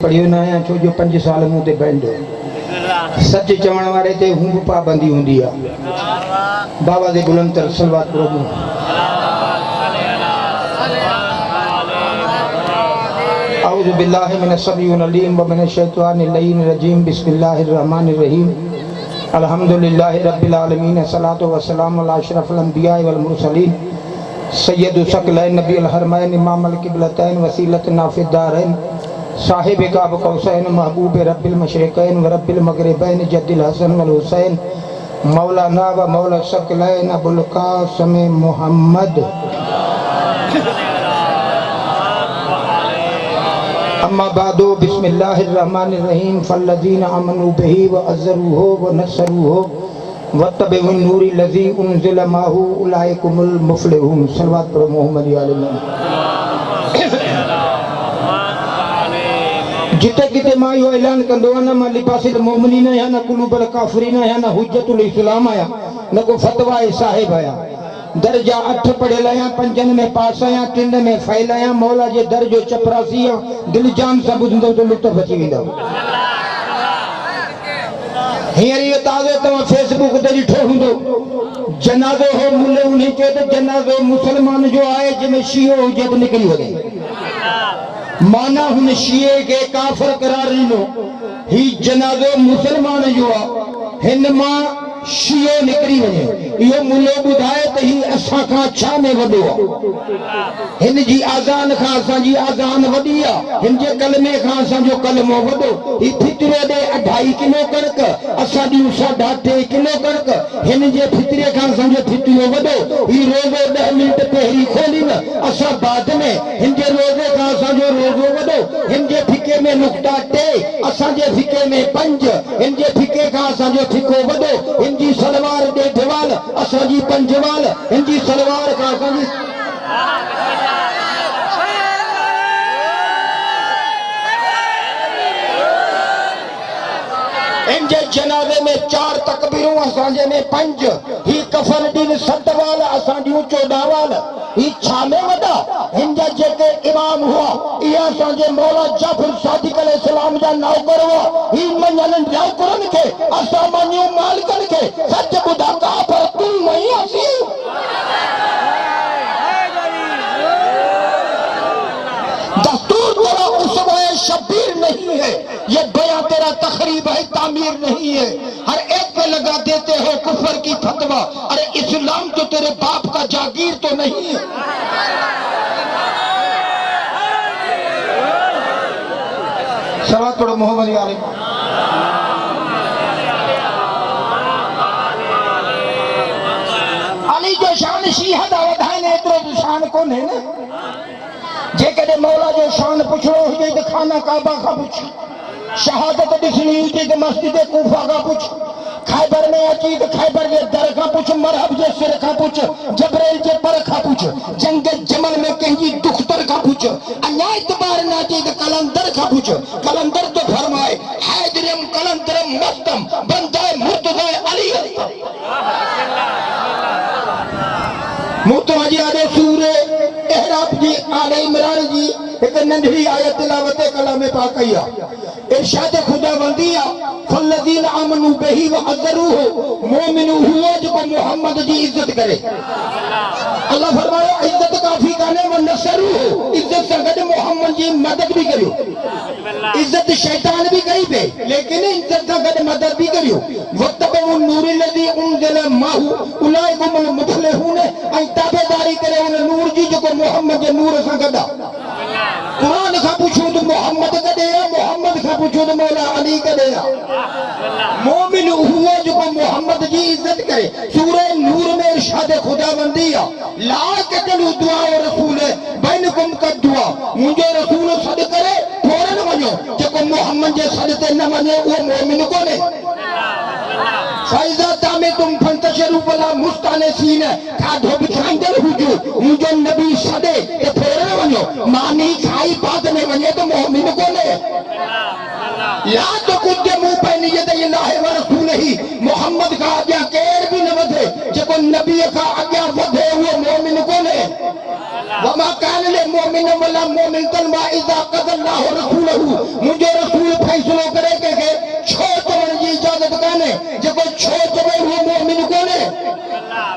पढ़ियो ना आया छो जो 5 साल मूं ते बैंड सच चवण वारे ते हूं भी पाबंदी हुंदी आ। बाबा दे बुलंद तर सलवात पढ़ो। औज़ु बिल्लाहि मिनश शैतानिर अलीम व मिनश शैतानिर रजीम। बिस्मिल्लाहिर रहमानिर रहीम। अल्हम्दुलिल्लाहि रब्बिल आलमीन। सलातो व सलाम अला अशरफिल अंबिया वल मुरसलीन सय्यदु सकलैन नबील हरमैन इमामुल किबलतैन वसीलतुना फिद्दारैन साहिब काब कौसैन महबूब रब्बिल मशरिकैन व रब्बिल मगरिबैन जद्दिल हसन वल हुसैन मौलाना व मौला सकलैन अबुल कासिम मुहम्मद। अम्मा बादो बिस्मिल्लाहिर रहमानिर रहीम। फल्लज़ीना आमनू बिही व अज़्ज़रूहु व नस्सरूहु वत्तबउ नूरिल लज़ी उनज़िला माहू उलाइकुमुल मुफ़्लिहून। सल्लल्लाहु अलैहि मोहम्मद। जिते किते मां यो ऐलान कंदो न मां लिबासिल मोमिनीन या न कुलूबल काफिरीन या न हुज्जतुल इस्लाम आया न को फतवा साहिब आया। दर्जा 8 पढ़ियल आया, 5 में पास आया, 3 में फेल आया। मौला जे दर्जो चपरासी आ। दिल जान सब ॿुधंदो तो लुत्फ अची वेंदो। हींअर इहो ताज़ो तव्हां फेसबुक ते ॾिठो हूंदो, जनाज़ो हो मुले उन्हीं के तो जनाज़ो मुसलमान जो आए जंहिंमें शीयो हुजे त निकिरी वञे। माना हुन शीए के काफिर करार ॾिनो। ही जनाज़ो मुसलमान जो आ, हिन मां शीयो निकिरी वञे। इहो मुलो ॿुधाए त ही असां खां छा में वॾो आहे। हिन जी आज़ान खां असांजी आज़ान वॾी आहे, हिन जे कलमे खां असांजो कलमो वॾो। ही फितरे ॾे 2.5 किलो कणक, असां ॾियूं 3.5 किलो कणक। हिन जे फितरे खां असांजो फितरो वॾो। ही रोज़ो 10 मिंट पहिरीं खोली न, असां बाद में। हिन जे रोज़े खां असांजो रोज़ो वॾो। हिन जे फिके में नुक़्ता 2, असांजे फिके में 5। हिन जे फिके खां असांजो फिको वॾो। हिन जी सलवार 1.5 वाल, असांजी 5 वाल। हिन जी सलवार खां असांजी इन जे जनाज़े में 4 तकबीरूं, असांजे में 5। ही कफन ॾिन 7 वाल, असां ॾियूं 14 वाल। ही छा में वॾा? हिन जा जेके इमाम हुआ इहे असांजे मौला जाफर सादिक अलैहिस्सलाम जा नौकर हुआ। ही मञनि नौकरनि खे, असां मञूं मालिकनि खे। सच ॿुधा काफ़िर तूं नहीं असीं। दस्तूर तेरा उसवे शब्बीर नहीं है, ये बयां तेरा तखरीब है, तामीर नहीं है। हर एक पे लगा देते हो कुफर की फतवा। अरे इस्लाम तो तेरे बाप का जागीर तो नहीं है। सलात पढ़ो मोहम्मद आले। अली जो शान शीह दा वधाइण एतिरो त शान कोन्हे न। जेकॾहिं मौला जो शान पुछणो हुजे त खाना काबा खां पुछ, शहादत ॾिसणी हुजे त मस्जिद कूफा खां पुछ, खैबर में अची त खैबर जे दर खां पुछ, मरहब जे सिर खां पुछ, जबरेल जे पर खां पुछ, जंग जमल में कंहिंजी दुख्तर खां पुछ, अञा इतबार न अचे त कलंदर खां पुछ। कलंदर तो फरमाए हैदरम कलंदरम मस्तम बंदाए मुर्तज़ा अली। मुतवजी आदे सूरे एहराब जी आले इमरान जी एक नंढड़ी आयत तिलावत कलाम पाक कई आहे। इरशाद खुदावंदी आहे फल्लज़ीना आमनू बिही व अज़्ज़रूहु। मोमिन हुआ जो मोहम्मद जी इज्जत करे। अल्लाह फरमायो इज्जत काफी काने व नसरूहु, इज्जत से गॾु मोहम्मद जी मदद भी करियो। इज्जत शैतान भी कई पे, लेकिन इज्जत से गॾु मदद भी करियो। वत्तबउ नूरिल लज़ी उनज़िला माहू उलाइकुमुल मुफ़्लिहून। ऐं ताबेदारी करे उन नूर जी जेको मोहम्मद जे नूर सां गॾु आहे। कुरान खां पुछो तो मोहम्मद कॾे आहे, मोहम्मद खां पुछो तो मौला अली कॾे आहे। मोमिन हुआ जो मोहम्मद जी इज्जत करे। सूरे नूर में इरशाद खुदाबंदी आहे ला तकलू दुआ रसूल बैनकुम का दुआ। मुंहिंजो रसूल सॾ करे फौरन वञो, जेको मोहम्मद जे सॾ ते न वञे उहो मोमिन कोन्हे। फैज़ा तामे तुम फंतशरू वला मुस्तानसीन, खाधो बि खाईंदड़ हुजो, मुंहिंजो नबी सॾे त फौरन वञो। मानी खाई बाद में वञे त मोमिन कोन्हे। ला तो कुछ मुंह पैनी ये लाहे व रसूल ही, मोहम्मद का आज्ञा केर भी न वधे, जेको नबी का आज्ञा वधे वो मोमिन कोन्हे। वमा कान ले मोमिन वला मोमिन तलवा इजा कदल्लाहु रसूलहु मुझे रसूल फैसलो करे के छो चवण जी इजाजत काने जेको छो चवे वो मोमिन कोने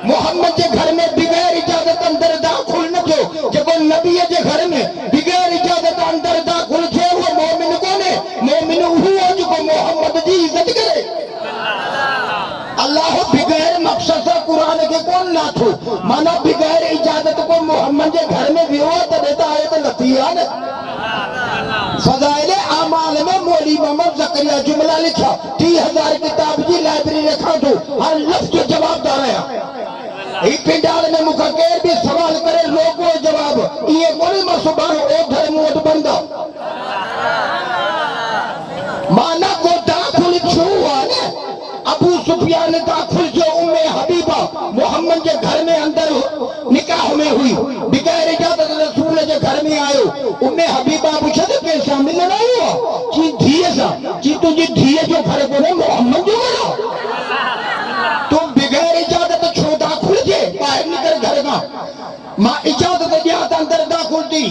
मोहम्मद जे घर में बगैर इजाजत अंदर दाखिल न थियो जेको नबी जे घर में बगैर इजाजत अंदर दाखिल थे वो मोमिन कोने मोमिन हुआ जेको मोहम्मद जी इज्जत करे अल्लाह बगैर मकसद से कुरान के कौन ना थो माना बगैर इजाजत को मोहम्मद के घर में विहो तो देता है तो लतिया ने फजाइले आमाल में मौली मोहम्मद जकरिया जुमला लिखा 30,000 किताब की लाइब्रेरी रखा तो हर लफ्ज के जवाबदार है ई पिंडाल में मुखकेर भी सवाल करे लोगों जवाब ये कोई मसुबान ओ धर्म ओट बंदा माना को दाखिल छू हुआ ने अबू सुफियान दाखिल जो उम्मे हबीबा मोहम्मद के घर में अंदर निकाह में हुई बगैर इजाजत रसूल के घर में आयो उम्मे हबीबा पूछे तो के शामिल न हुआ कि धीए सा कि तुझे धीए जो घर को ने मोहम्मद जो करो तुम बगैर इजाजत छो दाखिल जे बाहर निकल घर का मां इजाजत दिया अंदर दाखिल दी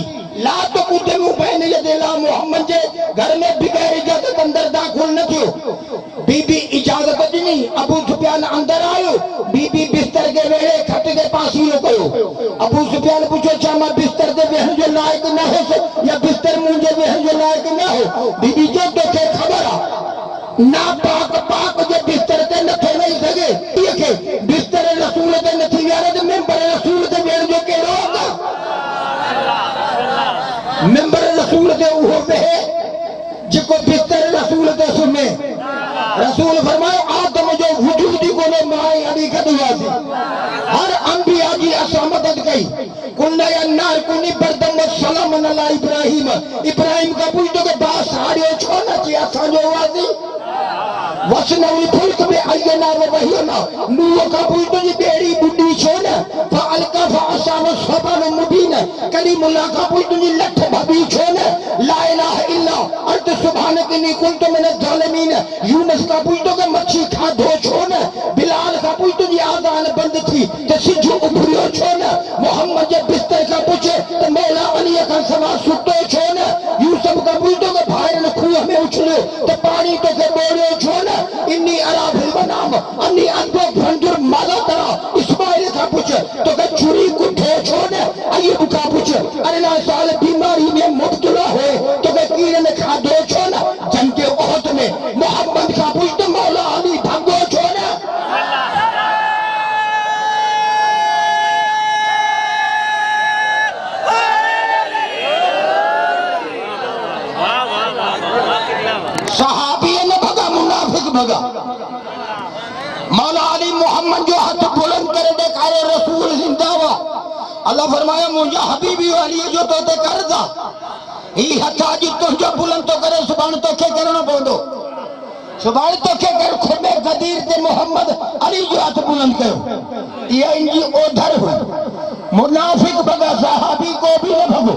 ला तो कुते मुंह पहने ये देला मोहम्मद जे घर में बगैर इजाजत अंदर दाखिल न थियो बीबी इजाजत दी नहीं अबू सुफियान अंदर आयो बीबी बिस्तर के वेड़े खट के पास ही कयो अबू सुफियान पूछो चामा बिस्तर दे बेहन जो लायक न हो या बिस्तर मुंजे बेहन जो लायक न हो बीबी जो तोखे खबर ना पाक पाक जो बिस्तर ते न थे नहीं सके ये के बिस्तर रसूल ते न थी यार ते मेंबर रसूल ते बेहन जो के रोगा मेंबर रसूल ते वो बेहे जिको बिस्तर रसूल ते सुने रसूल फरमाए आदम जो वजूदी कोने माए अली कदवासी हर अंबिया की असा मदद कई कुन्ना या नार कुनी बरदम सलाम अला इब्राहिम इब्राहिम का पूछो के बास हाड़ियो छोना ची असा जो वासी वसनवी फुल्क में अयना व वहिना नूह का पूछो जी बेड़ी बुड्डी छोना फअलका फअसाव सबन मुबीन कलीमुल्लाह का पूछो जी लठ भबी छोना ला इलाहा इल्ला अंत सुभानक इन्नी कुंतु मिनज़ ज़ालिमीन यूनुस का पूछो के मच्छी खा धो छोना बिलाल का पूछो जी आजान बंद थी ते सिजु उभरियो छोना मोहम्मद जे बिस्तर का पूछे तो मौला अली का सवा सुतो छोना यूसुफ का पूछो के भाई ने खूह में उछलो तो पानी तो के बोलियो छोना इन्नी अराफिल बनाम अन्नी अंदो भंडुर माला तरा इस्माइल का पूछे तो के चुरी को धो छोने अय्यूब का पूछे अरे ना साल बीमारी में मुब्तला हो तो के कीड़े ने खा दो छोना जंग के ओहद में मोहम्मद का पूछते मौला अली भंगो छोना सहाबी ने भगा मुनाफिक भगा मौला अली मोहम्मद जो हाथ बुलंद करे देखारे रसूल जिंदावा अल्लाह फरमाया मुझे हबीबी अली जो तो ते करदा ई हथा जी तो जो बुलंद तो करे सुभान तो के करना पवंदो सुभान तो के कर खुमे गदीर ते मोहम्मद अली जो हाथ बुलंद कयो ये इनकी ओधर हुई मुनाफिक भगा सहाबी को भी न भगो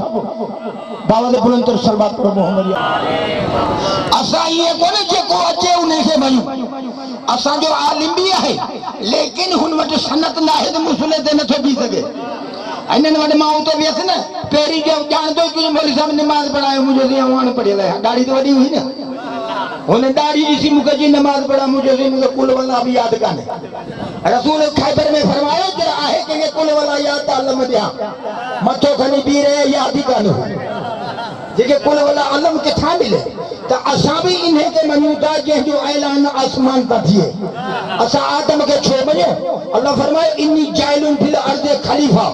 बावद बुलंद तो सलवात पर मोहम्मद असा ये कोने जे को अचे उन्हें से भयू असा जो आलिम भी है लेकिन हुन वट सनत ना है तो मुसले दे न तो भी सके इन्हनि वट मां तो भी न पेरी जो जान दो कि मौलवी साहब नमाज पढ़ायो मुझे से वहां पढ़ेला है दाढ़ी तो वडी हुई ना उन्हें दाढ़ी इसी मुके जी नमाज पढ़ा मुझे से मुके कुल वाला भी याद काने रसूल खैबर में फरमाया जरा आहे के कुल वाला याद तालम दिया मथो खनी पी रहे याद ही काने जेके कुल वाला अलम के था मिले तो असा भी इन्हें के मनुता जे जो ऐलान आसमान पर थिए असा आदम के छो मने अल्लाह फरमाए इन्नी जाइलुन फिल अर्ज़ खलीफा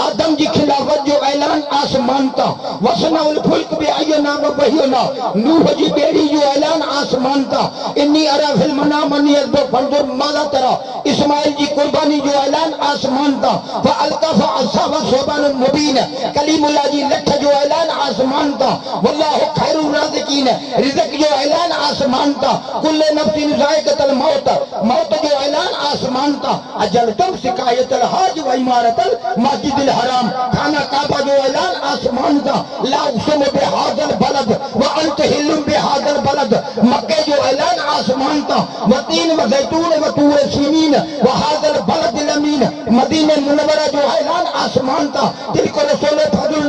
आदम जी खिलाफत जो ऐलान आसमान ता वसनउल फुल्क बि अयना व बहिना नूह जी बेड़ी जो ऐलान आसमान ता इन्नी अरा फिल मनाम नियत फंजुर माला तरा इस्माइल जी कुर्बानी जो ऐलान आसमान ता व अलकफ असब सुबान मुबीन कलीमुल्लाह जी लठ जो ऐलान आसमान ता वल्लाहु खैरुर राज़िकीन रिज़्क़ जो ऐलान आसमान ता कुल्ले नफ्सिन ज़ाइक़तुल मौत मौत जो ऐलान आसमान ता अजल तुम शिकायतुल हज व इमारतुल मस्जिदिल हराम खाना काबा जो ऐलान आसमान ता ला उक़सिमु बिहाज़ल बलद व अंत हिल्लुम बिहाज़ल बलद मक्के जो ऐलान आसमान ता व तीन व ज़ैतून व तूर सीनीन व हाज़ल बलदिल अमीन मदीने मुनव्वरा जो ऐलान आसमान ता तिलक रसूल फज़ल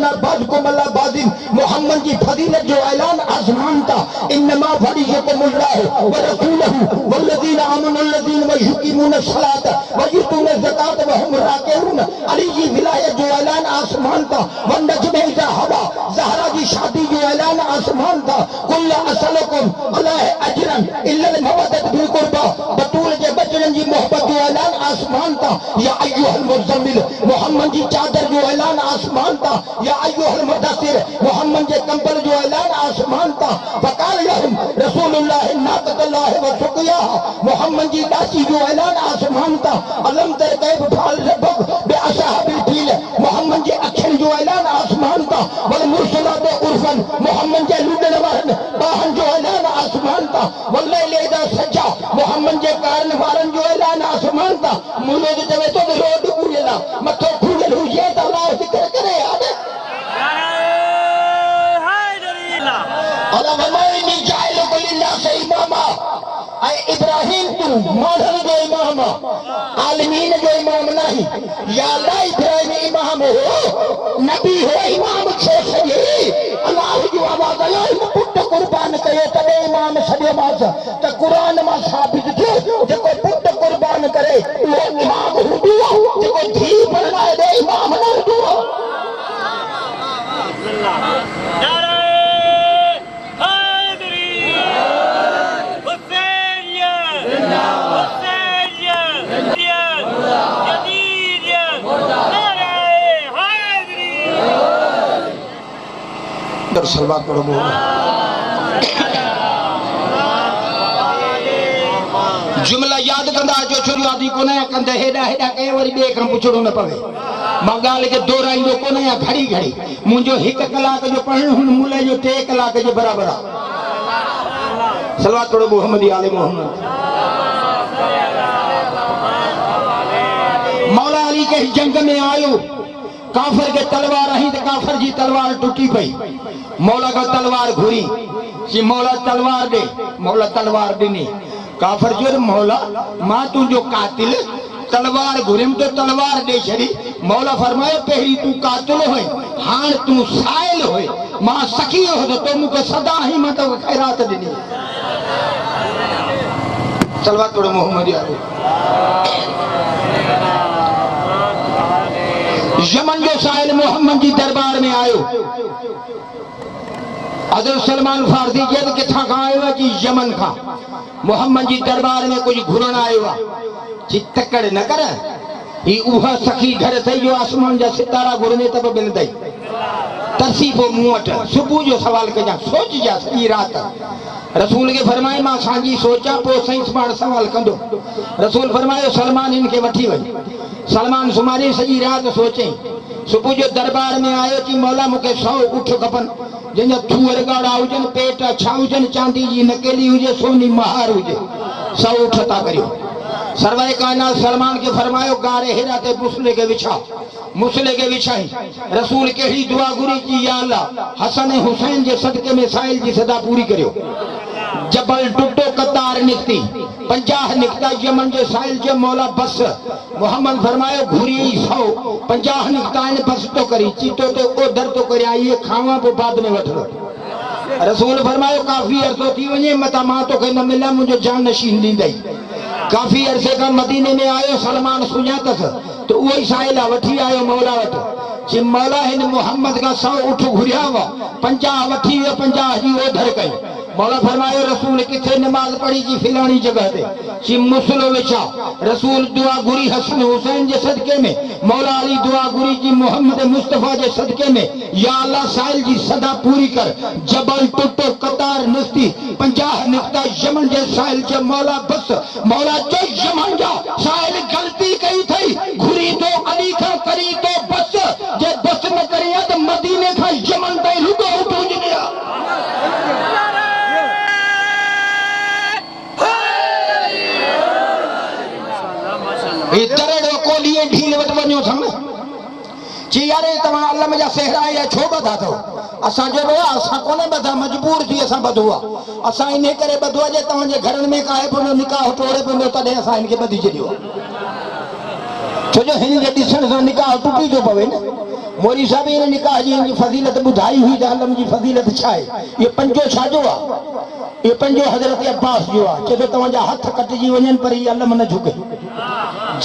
फजीलत जो ऐलान आसमान था, इन्नमा फरीजुकुमुल्लाह व रसूलुहु वल्लज़ीना आमनु वल्लज़ीना युकीमून अस्सलात व युतून ज़कात व हुम राकिऊन। अली जी विलायत जो ऐलान आसमान था, व नज्म इज़ा हवा ज़हरा की शादी जो ऐलान आसमान था, कुल असलकुम अलैहि अजरन इल्लल मवद्दत बिल कुर्बा, बतूल के बचन जी मोहब्बत जो ऐलान आसमान था। या अय्युहल मुज़म्मिल मोहम्मद जी चादर जो ऐलान आसमान था। या अय्युहल मुदस्सिर मोहम्मद के कंबल जो ऐलान आसमान था। फकाल लहुम रसूलुल्लाह नाक़तुल्लाह व सुक़ियाहा मोहम्मद जी दासी जो ऐलान आसमान था। अलम तर कैफ फाल रब्बुक बि असहाबिल फील मोहम्मद जी अखिल जो ऐलान आसमान था। वल मुरसलात उर्फन मोहम्मद के लुडन वारन बाहन जो ऐलान आसमान था। वल्लैल इज़ा सजा मोहम्मद के कारण वारन जो ऐलान आसमान था। मुलो जो जवे तो रोड खुलेला मथो खुलल हुए त अल्लाह जिक्र करे याद अल्लाह वमाइनी जाइल कुलिल्लाह से इमामा ऐ इब्राहिम तू मानन जो इमाम आलमीन जो इमाम नहीं। या अल्लाह इब्राहिम इमाम हो नबी हो इमाम छो सजे अल्लाह जो आवाज आयो पुट कुर्बान कयो तबे इमाम सजे मास त कुरान मा साबित थियो जेको पुट कुर्बान करे वो इमाम हुंदो जेको धी बनाए दे इमाम न हुंदो। सलवा करो जुमला याद कंदा जो छोरी आदि कोने कंदे हेडा हेडा कई वरी बे खां पुछड़ो न पवे। मां गाल के दोराईंदो कोने या घड़ी घड़ी मुंजो 1 कलाक जो पढ़ण हुन मुले जो 3 कलाक जो बराबर आ। सलवा करो मोहम्मद आले मोहम्मद। मौला अली के जंग में आयो काफर के तलवार आई तो काफर जी तलवार टूटी पई। मौला का तलवार घुरी कि मौला तलवार दे। मौला तलवार देनी काफर जो मौला मां तू जो कातिल तलवार घुरिम तो तलवार दे छड़ी। मौला फरमाए पहली तू कातिल होए हां तू साइल होए मां सखी हो तो मुके सदा ही मैं तो खैरात देनी। सलवा तोड़ मोहम्मद यारो यमन जो साहिल मोहम्मद जी दरबार में आयो। हज़रत सलमान फारसी जद किथा का आयो कि यमन का मोहम्मद जी दरबार में कुछ घुरण आयो चित्तकड़ न कर ही उहा सखी घर थई जो आसमान जा सितारा घुरने तब बिल दई तरसी पो मुवट सुबह जो सवाल कजा सोच जा सही रात रसूल के फरमाए मां सांजी सोचा पो सही पाण सवाल कंदो। रसूल फरमायो सलमान इनके वठी वई। सलमान सुमारी सजी रात सोचे सुबह जो दरबार में आयो कि मौला मुके 100 उठ खपन जिन थूअर गाड़ा हुजन पेट अच्छा हुजन चांदी जी नकेली हुजे सोनी महार हुजे 100 उठ था करियो। सरवाए कायनात सलमान के फरमायो गारे हेरा ते मुसले के विछाई। रसूल केड़ी दुआ गुरी की या अल्लाह हसन हुसैन जे सदके में साहिल जी सदा पूरी करियो। जबल टुटो कतार निकती 50 निकता यमन जे साहिल जे मौला बस मोहम्मद फरमायो घुरी 100 50 निकता इन बस तो करी चीतो ते ओधर तो करिया ये खावा पो बाद में वठो। रसूल फरमायो काफी अरसो थी वने मता मां तो के न मिला मुझे जान नशीन लींदई। काफी अरसे का मदीने में आयो सलमान सुञातस तो वही साहिला वठी आयो मौला वट कि मौला हिन मोहम्मद का 100 उठ घुरिया वा 50 वठी 50 जी ओधर कई। मौला फरमायो रसूल किथे नमाज पढ़ी की फिलानी जगह ते कि मुसलो विछा। रसूल दुआ गुरी हसन हुसैन जे सदके में मौला अली दुआ गुरी की मोहम्मद मुस्तफा जे सदके में या अल्लाह साहिल जी सदा पूरी कर। जबल टुटो कतार निस्ती 50 निकता यमन जे साहिल जे मौला बस मौला जो यमन जा साहिल गलती कई थई घुरी तो अली का करी तो बस जे बस न करिया तो मदीने का यमन ते रुगो पहुंचनिया। ये तरड़ो कोलिए ढील वट वणो थम जी यारे तवा अल्लाह में जा सहरा या छो बधा तो असा जो रो असा कोने बधा मजबूर थी असा बधवा असा इने करे बधवा जे तवा जे घर में काए पनो निकाह तोड़े पनो तडे असा इनके बधी जदियो छो जो हिन जे दिसन से निकाह टूटी जो पवे न मोरी साहब इन निकाह जी इनकी फजीलत बुधाई हुई त आलम जी फजीलत छाए ये पंजो छाजो आ ये पंजो हजरत अब्बास जो आ चए तव्हांजा हथ कटजी वञनि पर ये आलम न झुके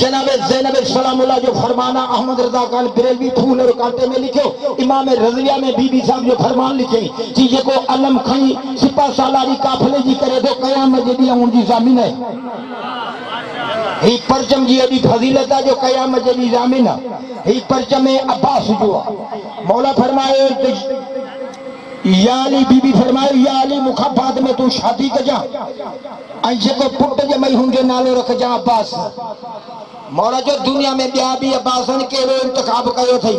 जनाब ज़ैनब सलामुल्लाह जो फरमाना अहमद रज़ा खान बरेलवी फूल और कांटे में लिखो इमाम रज़विया में बीबी साहब जो फरमान लिखे कि जेको आलम खई सिपा सालारी काफिले जी करे दो क़यामत जे ॾींहुं उनजी ज़मीन है ही परचम जी एडी फजीलत है जो क़यामत जे ॾींहुं ज़मीन ही परचम अब्बास जो मौला फरमाए या अली बीबी फरमाए या अली मुखाबात में तू शादी कजा ऐं जेको पुट ॼमई हुनजो नालो रखजा अब्बास मौला जो दुनिया में ॿिया बि अब्बासन कहिड़ो इंतखाब कयो अथई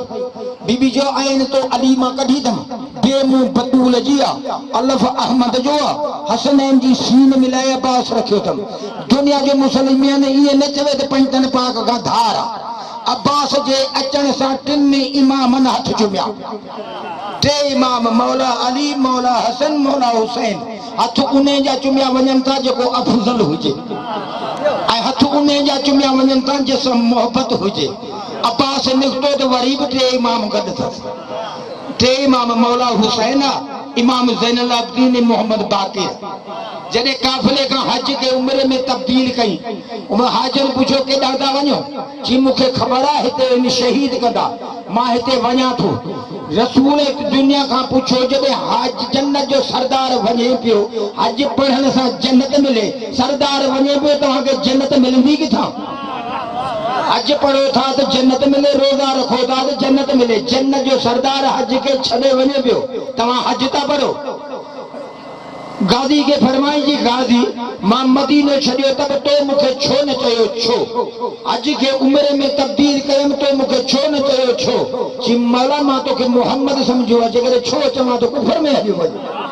बीबी जो आइन तो अली मां कढी अथमि बेमूं बतूल जी आहे अलफ अहमद जो आहे हसनैन जी सीन मिलाए अब्बास रखियो अथमि दुनिया जो मुस्लिमियन ईअं न चवे त पंजतन पाक खां धार आहे अब्बास जे अचण सां टिनि इमामनि हथ चुमिया टे इमाम मौला अली मौला हसन मौला हुसैन हथ उन जा चुमिया वञनि था जेको अफज़ल हुजे ऐं हथ उन जा चुमिया वञनि था जंहिंसां मोहबत हुजे अब्बास निकितो त वरी बि टे इमाम गॾु अथसि टे इमाम मौला हुसैन इमाम ज़ैनुल आबिदीन मोहम्मद बाक़िर जॾहिं काफ़िले खां हज के उम्र में तब्दील कई हाजिर पुछो केॾां था वञो जी मूंखे ख़बर आहे हिते शहीद कंदा मां हिते वञा थो रसूल दुनिया खां पुछो जॾहिं हज जन्नत जो सरदार वञे पियो हज पढ़ण सां जन्नत मिले सरदार वञे पियो तव्हांखे जन्नत मिलंदी किथां हज पढ़ो था तो जन्नत मिले रोजा रखो था तो जन्नत मिले जन्नत जो सरदार हज के छॾे वञे पियो तव्हां हज था पढ़ो गाज़ी के फरमाई जी गाज़ी मां मदीनो छॾियो त बि तो मूंखे छो न चयो छो अॼु के उमिरि में तब्दील कयमि तो मूंखे छो न चयो छो जी मौला मां तोखे मोहम्मद सम्झो आहे जेकॾहिं छो चवां त कुफर में हलियो वञे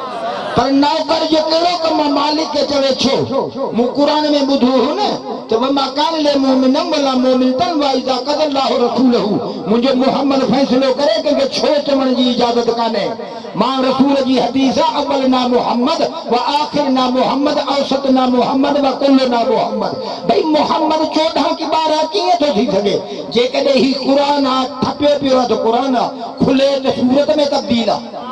पर नौकर जो कहिड़ो कमु मालिक खे चवे छो मूं क़ुरान में ॿुधो हो न त वमा कान ले मोमिनम वला मोमिनतन वा इज़ा क़ज़ल्लाहु रसूलहु मुंहिंजो मोहम्मद फ़ैसिलो करे कंहिंखे छो चवण जी इजाज़त कान्हे मां रसूल जी हदीस आहे अव्वल ना मोहम्मद व आख़िर ना मोहम्मद औसत ना मोहम्मद व कुल ना मोहम्मद भई मोहम्मद 14 की 12 कीअं थो थी सघे जेकॾहिं ही क़ुरान आहे ठपियो पियो आहे त क़ुरान आहे खुले त सूरत में तब्दील आहे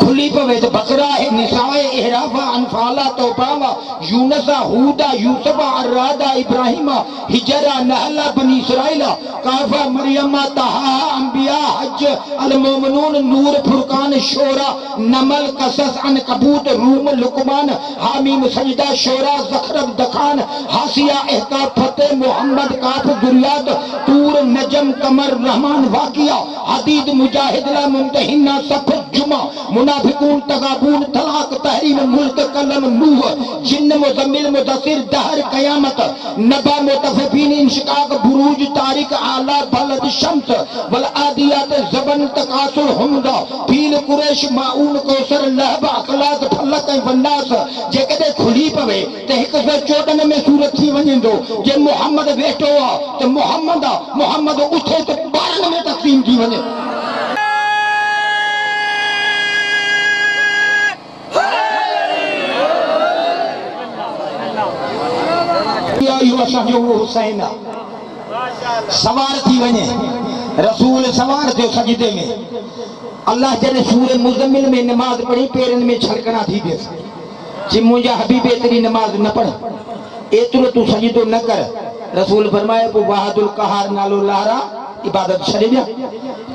खुली पवे तो बकरा है निसाए इहराफा अनफाला तौबा यूनसा हूदा यूसुफा अर्रादा इब्राहिमा हिजरा नहला बनी इसराइला काफा मरियमा तहा अंबिया हज अल मोमिनून नूर फुरकान शोरा नमल कसस अनकबूत रूम लुकमान हामीम सजदा शोरा ज़खरफ दखान हासिया एहकाफ फतेह मोहम्मद काफ दुरियात तूर नजम कमर रहमान वाकिया हदीद मुजाहिद ला मुमतहिना सफ जुमा मुनाफिकून तगाबून तलाक तहरीम मुल्क कलम नूह जिन्न मुज़म्मिल मुदस्सिर दहर क़यामत नबा मुतफ़िफीन इंशिकाक बुरूज तारिक आला बलद शम्स वल आदियात ज़बन तकासुर हुमदा फील कुरैश माऊन कौसर लहब अखलात फलक ऐं वन्नास जेकॾहिं खुली पवे त 114 में सूरत थी वञे थो जे मोहम्मद वेठो आहे त मोहम्मद आहे मोहम्मद उथे त 12 में तक़सीम थी वञे हुसैन सवार थी वञे रसूल सवार थियो सजदे में अल्लाह जॾहिं सूरह मुज़म्मिल में नमाज पढ़ी पेरनि में छलकना थी वियसि जी मुंहिंजा हबीब एतिरी नमाज न पढ़ एतिरो तूं सजदो न कर रसूल फरमाए पोइ वाहिदुल क़हार नालो लारा इबादत छॾे ॾियां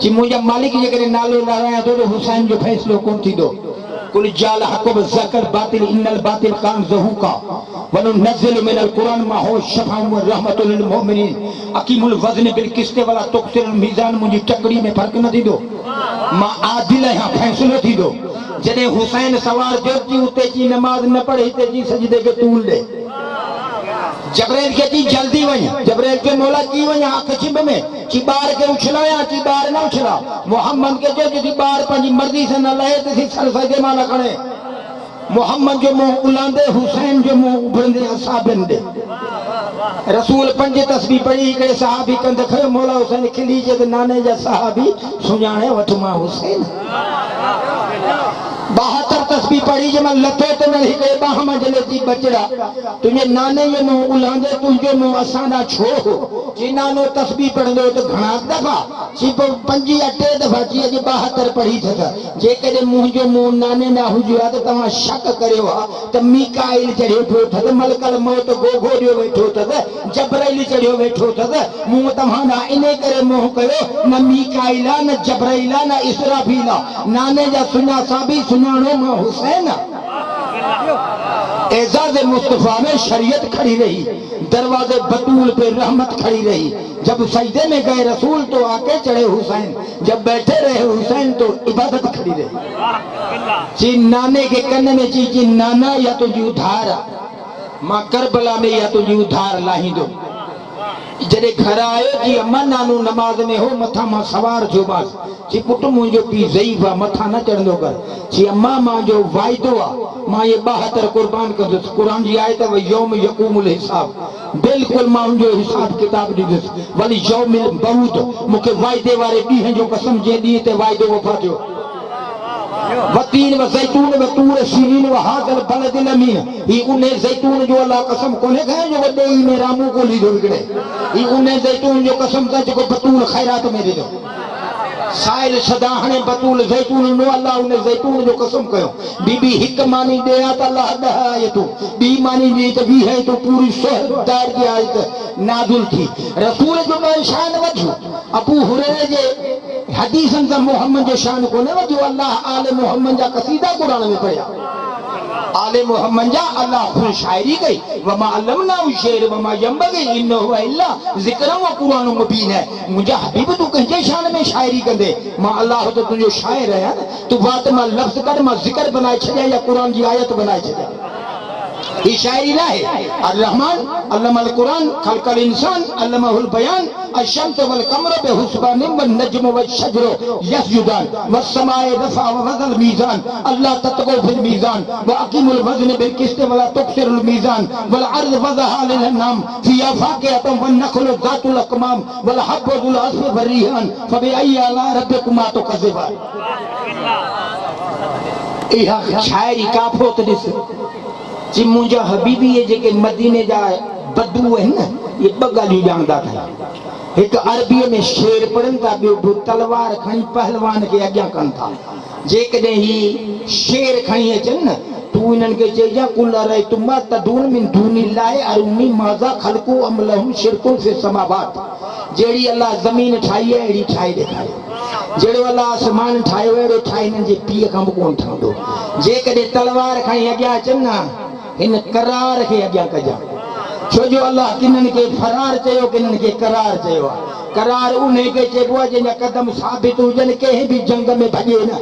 जी मुंहिंजा मालिक जेकॾहिं नालो लारायां थो त हुसैन जो फ़ैसिलो कोन थींदो कुल जाल हक़ब ज़कर बातिल इन्नल बातिल कान ज़हूका वनुनज़्ज़िलु मिनल क़ुरान मा हुवा शफ़ाउन व रहमतुल लिल मुमिनीन अक़ीमुल वज़्न बिल क़िस्त वला तुक़सिरुल मीज़ान मुंहिंजी टकड़ी में फ़र्क़ु न थींदो मां आदिल आहियां फ़ैसिलो थींदो जॾहिं हुसैन सवार थियो जी उते जी नमाज़ न पढ़े हिते जी सजदे खे तूल ॾे जबरैल के जी जल्दी वही जबरैल के मौला की वही आंख छिब में ची बार के उछलाया ची बार न उछला मोहम्मद के जो जी बार पंजी मर्जी से न लहे तो सर सजे मां न खणे मोहम्मद जो मुंह उलांदे हुसैन जो मुंह उभरंदे असाबन दे रसूल पंज तस्बीह पढ़ी के सहाबी कंद खयो मौला हुसैन खिली जे त नाने जा सहाबी सुञाणे वठ मां हुसैन 72 तस्बीह पढ़ी जे मैं लथो तो नहीं के बाह मंजले जी बचड़ा तुझे नाने जे मुंह उलांदे तुझे मुंह असांदा छो जी नानो तस्बीह पढ़ंदो तो घणा दफ़ा जी 5 या 3 दफ़ा जी अॼु 72 पढ़ी था जेकॾहिं मुंहिंजो मुंह नाने ना हुजे त तव्हां शक करियो त मीकाइल चढ़ियो पियो अथसि मलकल मौत गोगो ॾियो वेठो अथसि जबराइल चढ़ियो वेठो अथसि मुंह तव्हां इन करे मोह कयो न मीकाइल आहे न जबराइल आहे न इसराफील आहे नाने जा सुञासा बि सुञाणो मां हुसैन एजाज मुस्तफा में शरीयत खड़ी रही दरवाजे बतूल पे रहमत खड़ी रही जब सजदे में गए रसूल तो आके चढ़े हुसैन जब बैठे रहे हुसैन तो इबादत खड़ी रही जी नाने के कन्न में जी नाना या तुझी उधार मां करबला में या तुझी उधार लाही दो जॾहिं घर आयो जी अम्मा नानू नमाज में हो मथा मां सवार थियो बास जी पुट मुंहिंजो पीउ ज़ईफ़ आहे मथा न चढ़ंदो कर जी अम्मा मुंहिंजो वाइदो आहे मां ये 72 कुर्बान कंदुसि क़ुरान जी आयत व यौम यक़ूमुल हिसाब बिल्कुलु मां उनजो हिसाब किताब ॾींदुसि वली यौमिल बऊद मूंखे वाइदे वारे ॾींहं जो कसम जे ॾींहं ते वाइदो वफ़ा थियो वतीन व ज़ैतून व तूर सीनीन व हाज़ल बलदिल अमीन ही उन्हें ज़ैतून जो अल्लाह कसम कोने खयो जो वॾे में रामू को लीधो विकिणे ही उन्हें ज़ैतून जो कसम था जेको बतूल ख़ैरात में ॾिनो साहिल सदा हणे बतूल ज़ैतून नो अल्लाह उन्हें ज़ैतून जो कसम कयो बीबी हिक मानी ॾिया त अल्लाह 10 आयतूं ॿी मानी ॾी त 20 आयतूं पूरी 100 दार जी आयत नाज़िल थी रसूल जो ॿ शान वधियो अबू हुरैरे जे हदीसन से मोहम्मद जो शान को वधियो अल्लाह आले मोहम्मद जा कसीदा कुरान में पढ़िया आले मोहम्मद जा अल्लाह खुद शायरी कई वमा अल्लमना शेर वमा यंबगी इन्नहु इल्ला ज़िक्रम व कुरान मुबीन है मुझा हबीब तू कंहिंजे शान में शायरी कंदे मां अल्लाह तो तुझो शायर है तू बात मां लफ्ज कर मां जिक्र बनाए छॾिया या कुरान जी आयत बनाए छॾिया ही शायरी ना है अर-रहमान अल्लमल कुरान खलकल इंसान अल्लमहुल बयान अश-शम्स वल कमर बिहुस्बानिन वन नज्म वश-शजरु यसजुदान वस-समाए रफ़ा व वज़ल मीज़ान अल्लाह ततगो फिल मीज़ान व अकीमुल वज़न बिल क़िस्त वला तुक्सिरुल मीज़ान वल अर्ज़ वज़हा लिल नाम फी आफाक़ियतुम वन नख़लु ज़ातुल अक़माम वल हब्बु ज़ुल अस्फ़ि वरीहान फबि अय्यि आला रब्बिकुमा तुकज़्ज़िबान इहा शायरी काफ़ो त ॾिस जी मुंहिंजा हबीबी जेके मदीने जा बदू आहिनि न ये 2 ॻाल्हियूं ॼाणंदा था एक अरबीअ में शेर पढ़नि था ॿियो तलवार खणी पहलवान के अॻियां कनि था जेकॾहिं ही शेर खणी अचनि न तू इन्हनि खे चइजां कुल रअयतुमा तदून मिन दूनिल्लाहि अरुनी माज़ा ख़लक़ू अम लहुम शिरकुन फ़िस समावात जहिड़ी अल्लाह ज़मीन ठाही आहे अहिड़ी ठाहे ॾेखारे जहिड़ो अल्लाह आसमान ठाहियो अहिड़ो ठाहे हिननि जे पीउ खां बि कोन ठहंदो जेकॾहिं तलवार खणी अॻियां अचनि न इन करार के अॻियां कजां छो जो अल्लाह किन्हनि खे फरार चयो किन्हनि खे करार चयो आहे करार उन खे चइबो आहे जंहिंजा कदम साबित हुजनि कंहिं बि जंग में भॼे न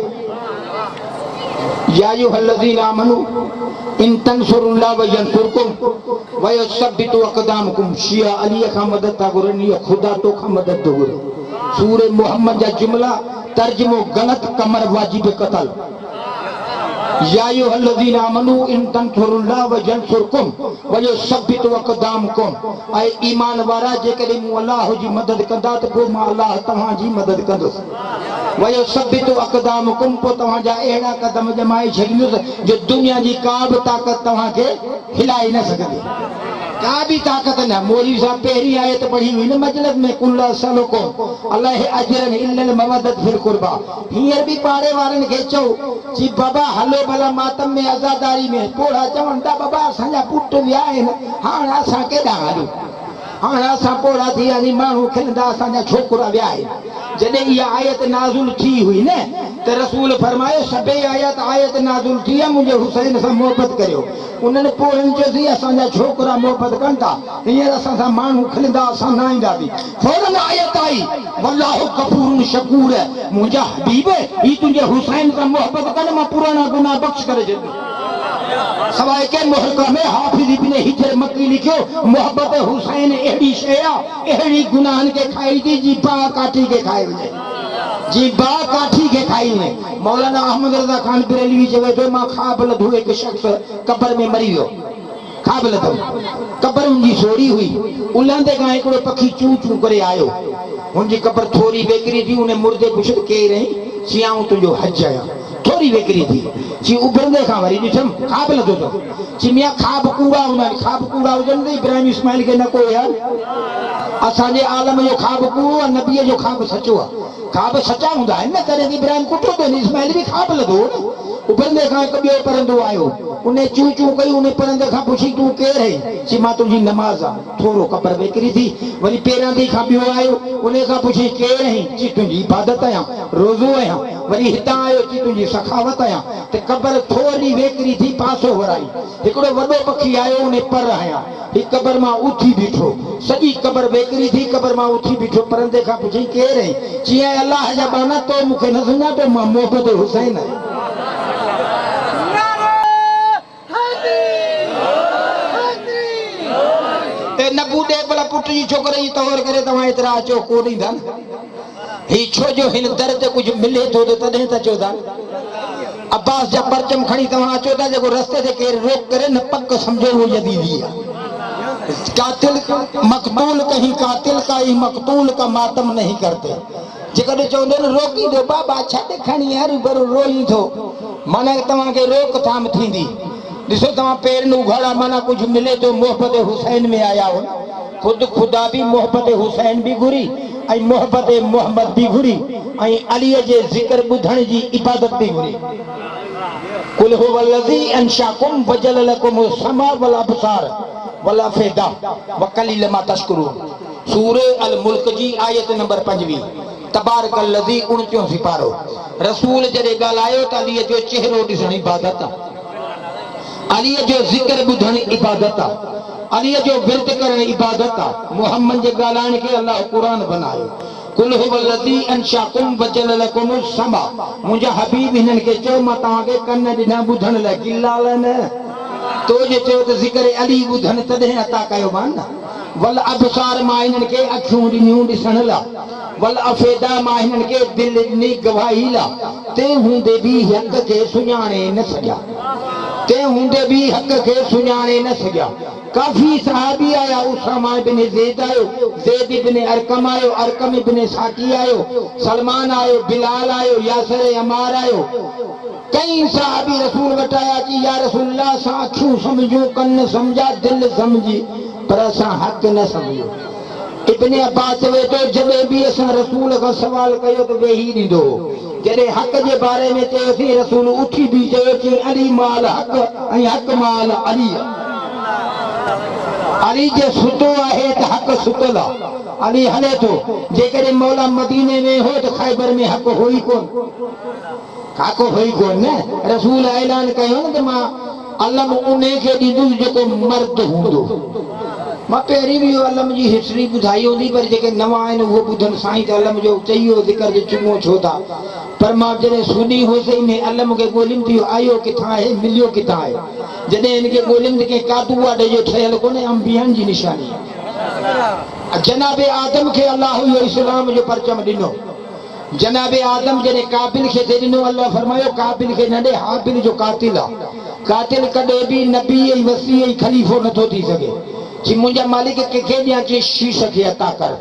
या अय्युहल्लज़ीना आमनू इन तंसुरुल्लाह व यंसुरकुम व युसब्बितु अक़दामकुम शिया अली खां मदद था घुरनि या ख़ुदा तो खां मदद थो घुरे सूरे मोहम्मद जा जुमला तर्जुमो गलत कमर वाजिब कतल या अय्युहल्लज़ीना आमनू इन तंसुरुल्लाह व यंसुरकुम व युसब्बितु अक़दामकुम ऐं ईमान वारा जेकॾहिं मूं अल्लाह जी मदद कंदा त पोइ मां अल्लाह तव्हांजी मदद कंदुसि व युसब्बितु अक़दामकुम पोइ तव्हांजा अहिड़ा कदम जमाए छॾींदुसि जो दुनिया जी का बि ताक़त तव्हांखे हिलाए न सघंदी का भी ताकत न मौलवी साहब पहरी आयत पढ़ी हुई न मजलिस में कुल सलुकुम अल्लाह अजरन इल्लल मवद्दत फिल कुर्बा हींअर भी पाड़े वारनि खे चओ जी बाबा हलो भला मातम में आज़ादारी में पोड़ा चवनि था बाबा असांजा पुट विया आहिनि हाणे असां केॾां हलूं हाणे असां पोड़ा थी वियासीं माण्हू खिलंदा असांजा छोकिरा विया आहिनि जॾहिं इहा आयत नाज़ुल थी हुई न त रसूल फरमायो सभई आयत नाज़ुल थी आहे मुंहिंजे हुसैन सां मोहबत करियो उन्हनि पोड़नि चयोसीं असांजा छोकिरा मोहबत कनि था हींअर असां सां माण्हू खिलंदा असां न ईंदासीं फौरन आयत आई वल्लाहु गफूरुन शकूर मुंहिंजा हबीब ही तुंहिंजे हुसैन सां मोहबत कनि मां पुराणा गुनाह बख़्श करे छॾियो सवाइ के मुहक़ा में हाफिज़ इब्न हिजर मक्की लिखियो मोहब्बत हुसैन अहिड़ी शइ आहे अहिड़ी गुनाहनि खे खाई थी जी बा काठी खे खाए वञे जी बा काठी के खाई में मौलाना अहमद रज़ा खान बरेलवी चवे थो मां ख़्वाब लधो हिकु शख़्स क़ब्र में मरी वियो ख़्वाब लधो क़ब्र हुनजी सोड़ी हुई उलहंदे खां हिकिड़ो पखी चूं चूं करे आयो हुनजी क़ब्र थोरी बेकरी थी उन मुर्दे पुछियो केरु आहीं सियाऊं तुंहिंजो हज आहियां थोड़ी वेकरी थी ची उभरंदे खां वरी ॾिठम खाब लधो तो ची मिया खाब कूड़ा हूंदा आहिनि खाब कूड़ा हुजनि त इब्राहिम इस्माइल खे न को यार असांजे आलम जो खाब कूड़ो आहे नबीअ जो खाब सचो आहे खाब सचा हूंदा आहिनि न तॾहिं इब्राहिम कुठो अथनि इस्माइल बि खाब लधो न उभरंदे खां हिकु ॿियो परंदो आयो उन चूं चूं कई उन परंदे खां पुछी तूं केरु आहीं ची मां तुंहिंजी नमाज़ आहे थोरो क़बर वेकरी थी वरी पहिरां खां ॿियो आयो उन खां पुछी केरु आहीं ची तुंहिंजी इबादत आहियां रोज़ो आहियां वरी हितां आयो ची तुंहिंजी सखावत आहियां त क़बर थोरी वेकरी थी पासो वराई हिकिड़ो वॾो पखी आयो उन पर आहियां ही क़बर मां उथी बीठो सॼी क़बर वेकरी थी क़बर मां उथी बीठो परंदे खां पुछी केरु आहीं चई अलाह जा बाना तो मूंखे न सुञातो मां मोहम्मद हुसैन आहियां न ॿुधे भला पुट जी छोकिरे जी तौर करे तव्हां एतिरा अचो कोन ईंदा ही छो जो हिन दर ते कुझु मिले थो त तॾहिं त चओ था अब्बास जा परचम खणी तव्हां अचो था जेको रस्ते ते केरु रोक करे न पक सम्झो वो यदीदी आहे कातिल मक़तूल कहीं कातिल का ही मक़तूल का मातम नहीं करते जेकॾहिं चवंदो न रोकी दो बाबा छॾ खणी हर भरो रोई थो माना तव्हांखे रोकथाम थींदी ॾिसो तव्हां पेरनि उघाड़ा माना कुझु मिले थो मोहब्बत हुसैन में आया हो ख़ुदि ख़ुदा बि मोहब्बत हुसैन बि घुरी ऐं मोहब्बत मोहम्मद बि घुरी ऐं अलीअ जे ज़िक्र ॿुधण जी इबादत बि घुरी कुल हुवल्लज़ी अंशाकुम वजल लकुम समा वल अबसार वल अफ़ीदा व क़लीलन मा तशकुरून सूरह अल मुल्क जी आयत नंबर 25 तबारकल्लज़ी 29 सिपारो रसूल जॾहिं ॻाल्हायो त अलीअ जो चेहरो ॾिसण इबादत आहे अलीअ जो ज़िक्र ॿुधण इबादत आहे अलीअ जो विर्त करण इबादत आहे मुहम्मद जे ॻाल्हाइण खे अल्लाह क़ुरान बनायो कुल हुवल्लज़ी अंशाकुम वजल लकुम समा मुंहिंजा हबीब हिननि खे चयो मां तव्हांखे कन ॾिना ॿुधण लाइ गिलाल न तो जे चयो त ज़िक्र अली ॿुधनि तॾहिं अता कयो मां न वल अबसार मां हिननि खे अखियूं ॾिनियूं ॾिसण लाइ वल अफ़ीदा मां हिननि खे दिलि ॾिनी गवाही लाइ तंहिं हूंदे बि हक़ खे सुञाणे न सघिया तंहिं हूंदे बि हक़ खे सुञाणे न सघिया काफ़ी सहाबी आया उसामा इब्न ज़ैद आयो ज़ैद इब्न अरकम आयो अरकम इब्न साकी आयो सलमान आयो बिलाल आयो यासर अमार आयो कई सहाबी रसूल वटि आया कि या रसूलल्लाह असां अखियूं सम्झूं कन सम्झा दिलि सम्झी पर असां हक़ न सम्झो इब्न अब्बास चवे थो जॾहिं बि असां रसूल खां सवाल कयो त वेही ॾींदो जॾहिं हक़ जे बारे में चयोसीं रसूल उथी बि चयो कि अली माल हक़ ऐं हक़ माल अली अली जे सुतो आहे त हक़ सुतल आहे अली हले थो जेकॾहिं मौला मदीने में हो त ख़ैबर में हक़ हो ई कोन हक़ हो ई कोन न रसूल ऐलान कयो न त मां अलम उन खे ॾींदुसि जेको मर्द हूंदो मां पहिरीं बि अलम जी हिस्ट्री ॿुधाई हूंदी पर जेके नवां आहिनि उहो ॿुधनि साईं त अलम जो चई ज़िक्र जो चुङो छो था पर मां जॾहिं सुनी हुअसि इन अलम खे ॻोल्हियुमि थी आयो किथां आहे मिलियो किथां आहे जॾहिं हिनखे ॻोल्हियुमि त कंहिं कादू वाॾे जो ठहियलु कोन्हे अंबियनि जी निशानी आहे जनाबे आदम खे अलाह इहो इस्लाम जो परचम ॾिनो जनाबे आदम जॾहिं काबिल खे ॾिनो अलाह फरमायो काबिल खे न ॾे हाबिल जो कातिल आहे कातिल कॾहिं बि नबी ऐं वसी ऐं ख़लीफ़ो नथो थी सघे जी मुंहिंजा मालिक कंहिंखे ॾियां चई शीश खे अता कर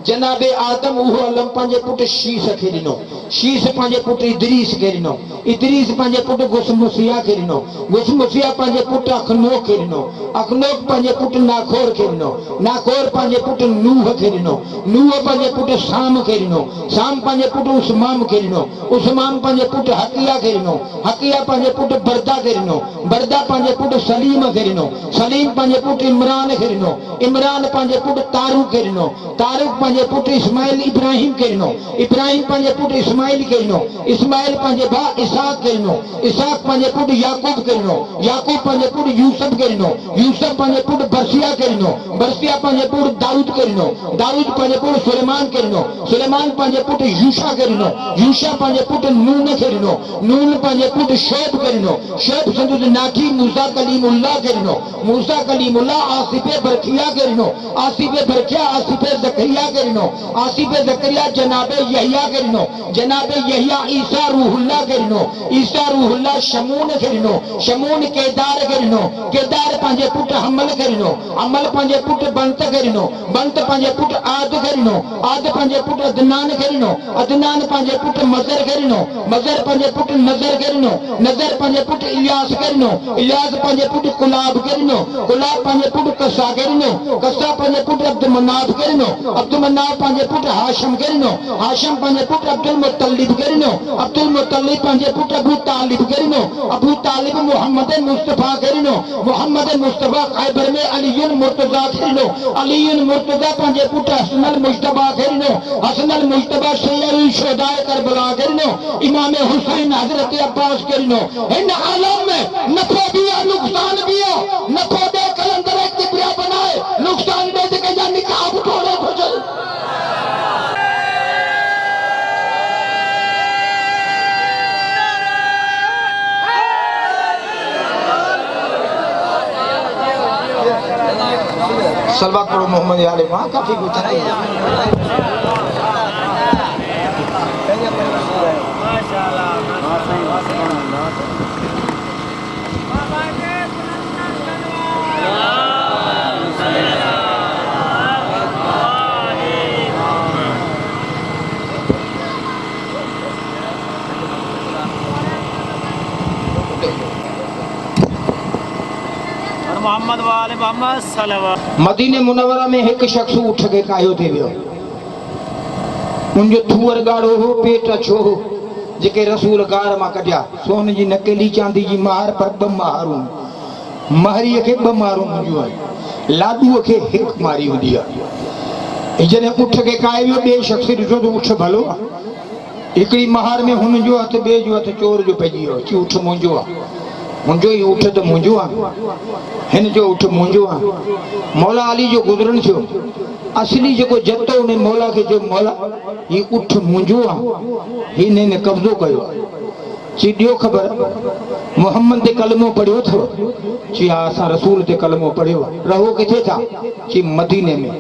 जनाबे आदम उहो अलम पंहिंजे पुटु शीश खे ॾिनो शीश पंहिंजे पुटु इदरीस खे ॾिनो इदरीस पंहिंजे पुटु गुसमुसिया खे ॾिनो गुसमुसिया पंहिंजे पुटु अखनोक खे ॾिनो अखनोक पंहिंजे पुटु नाखोर खे ॾिनो नाखोर पंहिंजे पुटु नूह खे ॾिनो नूह पंहिंजे पुटु साम खे ॾिनो साम पंहिंजे पुटु उस्माम खे ॾिनो उस्माम पंहिंजे पुटु हकिया खे ॾिनो हकिया पंहिंजे पुटु बरदा खे ॾिनो बरदा पंहिंजे पुटु सलीम खे ॾिनो सलीम पंहिंजे पुटु इमरान खे ॾिनो इमरान पंहिंजे पुटु तारुक खे ॾिनो तारुक पंहिंजे पुटु इस्माइल इब्राहिम खे ॾिनो इब्राहिम पंहिंजे पुटु इस्माइल खे ॾिनो इस्माइल पंहिंजे भाउ इसहाक खे ॾिनो इसहाक पंहिंजे पुटु याकूब खे ॾिनो याकूब पंहिंजे पुटु यूसुफ खे ॾिनो यूसुफ पंहिंजे पुटु बरसिया खे ॾिनो बरसिया पंहिंजे पुटु दाऊद खे ॾिनो दाऊद पंहिंजे पुटु सुलेमान खे ॾिनो सुलेमान पंहिंजे पुटु यूशा खे ॾिनो यूशा पंहिंजे पुटु नून खे ॾिनो नून पंहिंजे पुटु शोब खे ॾिनो शोब संदुस नाठी मूसा कलीमुल्लाह खे ॾिनो मूसा कलीमुल्लाह आसिफ बरखिया खे ॾिनो आसिफ बरखिया आसिफ ज़करिया खे करिनो, आसिफ ज़करिया जनाबे यहिया करिनो, जनाबे यहिया ईसा रूहुल्लाह करिनो, ईसा रूहुल्लाह शमून करिनो, शमून केदार करिनो, केदार पंहिंजे पुट हमल करिनो, हमल पंहिंजे पुट बंत करिनो, बंत पंहिंजे पुट आद करिनो, आद पंहिंजे पुट अदनान करिनो, अदनान पंहिंजे पुट मज़र करिनो, मज़र पंहिंजे पुट नज़र करिनो, नज़र पंहिंजे पुट इलियास करिनो, इलियास पंहिंजे पुट कुलाब करिनो, कुलाब पंहिंजे पुट कसा करिनो, कसा पंहिंजे पुट अब्दुल मनाफ करिनो, अब्दुल मनाफ पंहिंजे पुट हाशिम करिनो, हाशिम पंहिंजे पुट अब्दुल मुत्तलिब करिनो, अब्दुल मुत्तलिब पंहिंजे पुट अबू तालिब करिनो, अबू तालिब मोहम्मद मुस्तफा करिनो, मोहम्मद मुस्तफा खैबर में अलीयुल मुर्तजा करिनो, अलीयुल मुर्तजा पंहिंजे पुट हसनल मुज्तबा करिनो, हसनल मुज्तबा सैयदुल शुहदाए करबला करिनो, इमाम हुसैन हजरत अब्बास करिनो। इन आलम में नफो भी है, नुकसान भी है। नफो दे कलंदर एक तिबरिया बनाए, नुकसान दे के जा निकाह उठोड़े फजल। सलवात पढ़ो मोहम्मद आले वहाँ काफी कुछ है। मोहम्मद वाले मोहम्मद सल्लल्लाहु मदीने मुनव्वरा में एक शख्स उठ के कायो थे वियो, उनजो थूअर गाढ़ो हो, पेट अछो हो, जेके रसूल गार मां कढिया, सोन जी नकेली चांदी जी महार पर ब महारूं, महरीअ खे ब महारूं हूंदियूं आहिनि, लाॾूअ खे हिकु मारी हूंदी आहे। जॾहिं उठ के काए वियो, ॿिए शख्स ॾिठो त उठ भलो आहे, हिकिड़ी महार में हुनजो हथु, ॿिए जो हथु चोर जो पइजी वियो, चई उठ मुंहिंजो आहे, मुंहिंजो ई उठ त मुंहिंजो आहे, हिन जो उठ मुंहिंजो आहे। मौला अली जो गुज़रण थियो, असली जेको जतो उन मौला खे जो मौला ही उठ मुंहिंजो आहे, हिन ने कब्ज़ो कयो आहे। चई ॾियो ख़बर मोहम्मद ते कलमो पढ़ियो अथव? चई हा असां रसूल ते कलमो पढ़ियो आहे। रहो किथे था? चई मदीने में।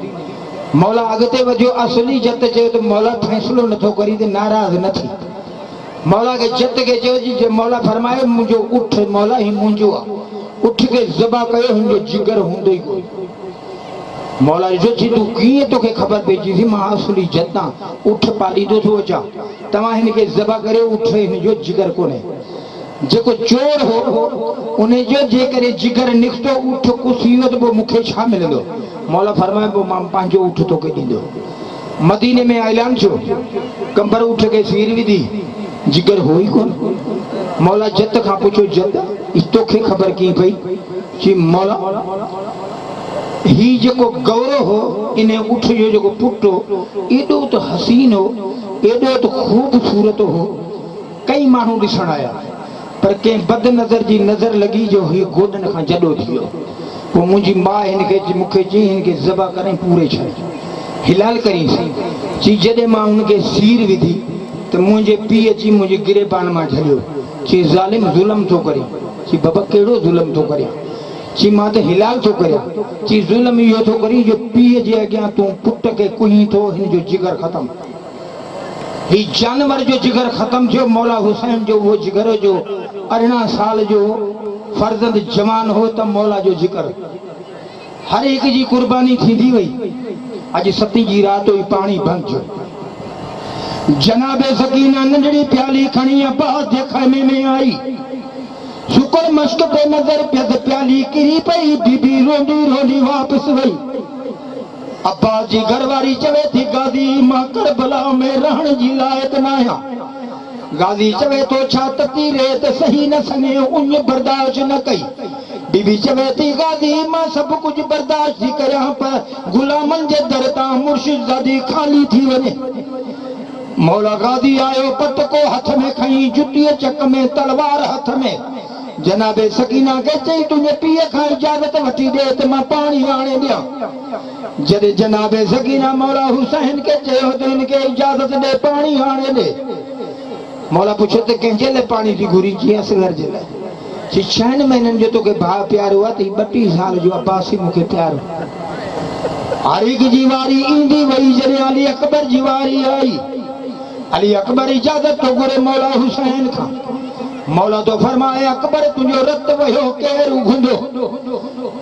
मौला अॻिते वधियो, असली जत चयो त मौला फ़ैसिलो नथो करी त नाराज़ न थी। मौला के जत के चयो जी मौला फरमाए मुंहिंजो उठ मौला ही मुंहिंजो आहे, उठ के ज़बा कयो, हुनजो जिगर हूंदो ई कोई। मौला जो चई तूं कीअं तोखे ख़बर पइजी थी मां असली जता उठ पालींदो थो अचां, तव्हां हिनखे ज़बा करियो, उठ हिनजो जिगर कोन्हे। जेको चोर हो उन जो जेकॾहिं जिगर निकितो, उठ कुसी वियो त पोइ मूंखे छा मिलंदो? मौला फरमाए पोइ मां पंहिंजो उठ तोखे ॾींदो। मदीने में ऐलान थियो, कंबर उठ के सीर विधी, जिगर हो ई कोन। मौला जत खां पुछो, जत तोखे ख़बर कीअं पई? चई मौला ही जेको गौरव हो, इन उठ जो जेको पुट हो, एॾो त हसीन हो, एॾो त ख़ूबसूरत हो, कई माण्हू ॾिसण आया, पर कंहिं बद नज़र जी नज़र लॻी जो हीउ गोॾनि खां जॾो थी वियो। पोइ मुंहिंजी माउ हिनखे मूंखे चई हिनखे ज़बा करे पूरे छॾ, हिलाल करीसीं। चई जॾहिं मां हुनखे सीर विधी त मुंहिंजे पीउ अची मुंहिंजे गिरेबान मां झलियो। चई ज़ालिम ज़ुल्म थो करे। चई बाबा कहिड़ो ज़ुल्म थो करे? चई मां त हिलाल थो करियां। चई ज़ुल्म इहो थो करी जो पीउ जे अॻियां तूं पुट खे कुही थो, हिन जो जिगर ख़तमु। ही जानवर जो जिगर ख़तमु थियो, मौला हुसैन जो उहो जिगर जो 18 साल जो फर्ज़ंद जवान हो त मौला जो जिगर हर हिक जी कुर्बानी थींदी वई। अॼु 7 जी राति हुई, पाणी बंदि थियो। जनाबे सकीना नंढड़ी प्याली खणी अब्बास जे ख़ैमे में आई, शुक्र मश्क पे नजर पियद प्याली किरी पई, बीबी रोंदी रोंदी वापस वई। अब्बास जी घरवारी चवे थी गाज़ी मां करबला में रहण जी लायक न आहियां। गाज़ी चवे तो छा तती रेत सही न सने उन बर्दाश्त न कई। बीबी चवे थी गाज़ी मां सब कुछ बर्दाश्त थी करियां, पर गुलामन जे दर तां मुर्शिद ज़ादी खाली थी वञे। मौला गाज़ी आयो, पटको हथ में खई, जुतीअ चक में तलवार हथ में। जनाबे सकीना के चई तुंहिंजे पीउ खां इजाज़त वठी ॾे त मां पाणी आणे ॾियां। जॾहिं जनाबे सकीना मौला हुसैन के चयो त हिनखे इजाज़त ॾे, पाणी आणे ॾे। मौला पुछे त कंहिंजे लाइ पाणी थी घुरी? चई असगर जे लाइ। चई 6 महीननि जो तोखे भाउ प्यारो आहे त 32 साल जो अब्बास ई मूंखे प्यारो। आरिक जी वारी ईंदी वई जॾहिं अली अकबर जी वारी आई अली अकबर इजाज़त तो घुरे मौला हुसैन खां मौला तो फरमाए अकबर तुंहिंजो रत वहियो केरु घुंदो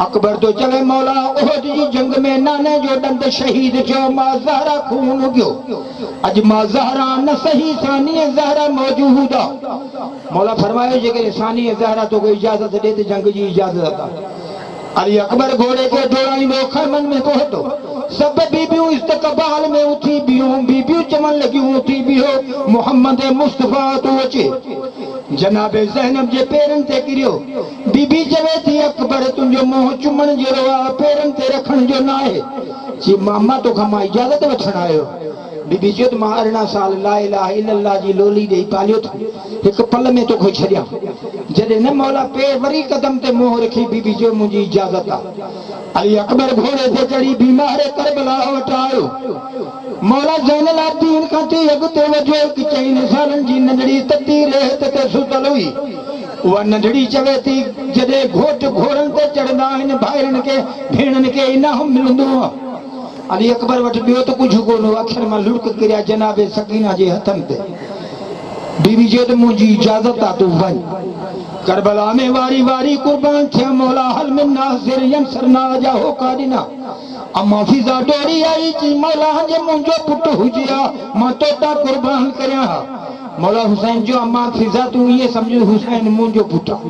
अकबर तो चवे मौला उहद जी जंग में नाने जो ॾंद शहीद थियो मां ज़हरा खून उगियो अॼु मां ज़हरा न सही सानी ज़हरा मौजूद आहे मौला फरमायो जेकॾहिं सानी ज़हरा तोखे इजाज़त ॾे त जंग जी इजाज़त आहे अली अकबर घोड़े के दौड़ाईंदो खैमन में पहुतो सब बीबियूं इस्तक़बाल में उथी बियूं बीबियूं चवण लॻियूं उथी बियो मोहम्मद मुस्तफ़ा तूं अचे जनाबे ज़ैनब जे पेरनि ते किरियो बीबी चवे थी अकबर तुंहिंजो मुंहुं चुमण जहिड़ो आहे पेरनि ते रखण जो न आहे चई मामा तोखां मां इजाज़त वठण आयो बीबी चयो त मां 18 साल ला इलाहा इल्लल्लाह जी लोली ॾेई पालियो थी हिकु पल में तोखे छॾियां जॾहिं न मौला पेर वरी कदम ते मुंहुं रखी बीबी चयो मुंहिंजी इजाज़त आहे अली अकबर घोड़े ते चढ़ी बीमार करबला वटि आयो मौला ज़ैनुल आबिदीन खां ते अॻिते वधियो हिकु 4 सालनि जी नंढड़ी तती रेत ते सुतल हुई उहा नंढड़ी चवे थी जॾहिं घोट घोड़नि ते चढ़ंदा आहिनि भाइरनि खे भेणनि खे इनाम मिलंदो आहे अली अकबर वटि ॿियो त कुझु कोन अखर मां लुड़क किरिया जनाबे सकीना जे हथनि ते बीबी चयो त मुंहिंजी इजाज़त आहे तूं वञ करबला में वारी वारी कुर्बान थिया मौला हल में नासिर यंसरना जा होका ॾिना अम्मा फिज़ा डोरी आई चई मौला जे मुंहिंजो पुटु हुजे हा मां तोता कुर्बान करियां हा मौला हुसैन जो अम्मा फिज़ा तूं ईअं सम्झ हुसैन मुंहिंजो पुटु आहे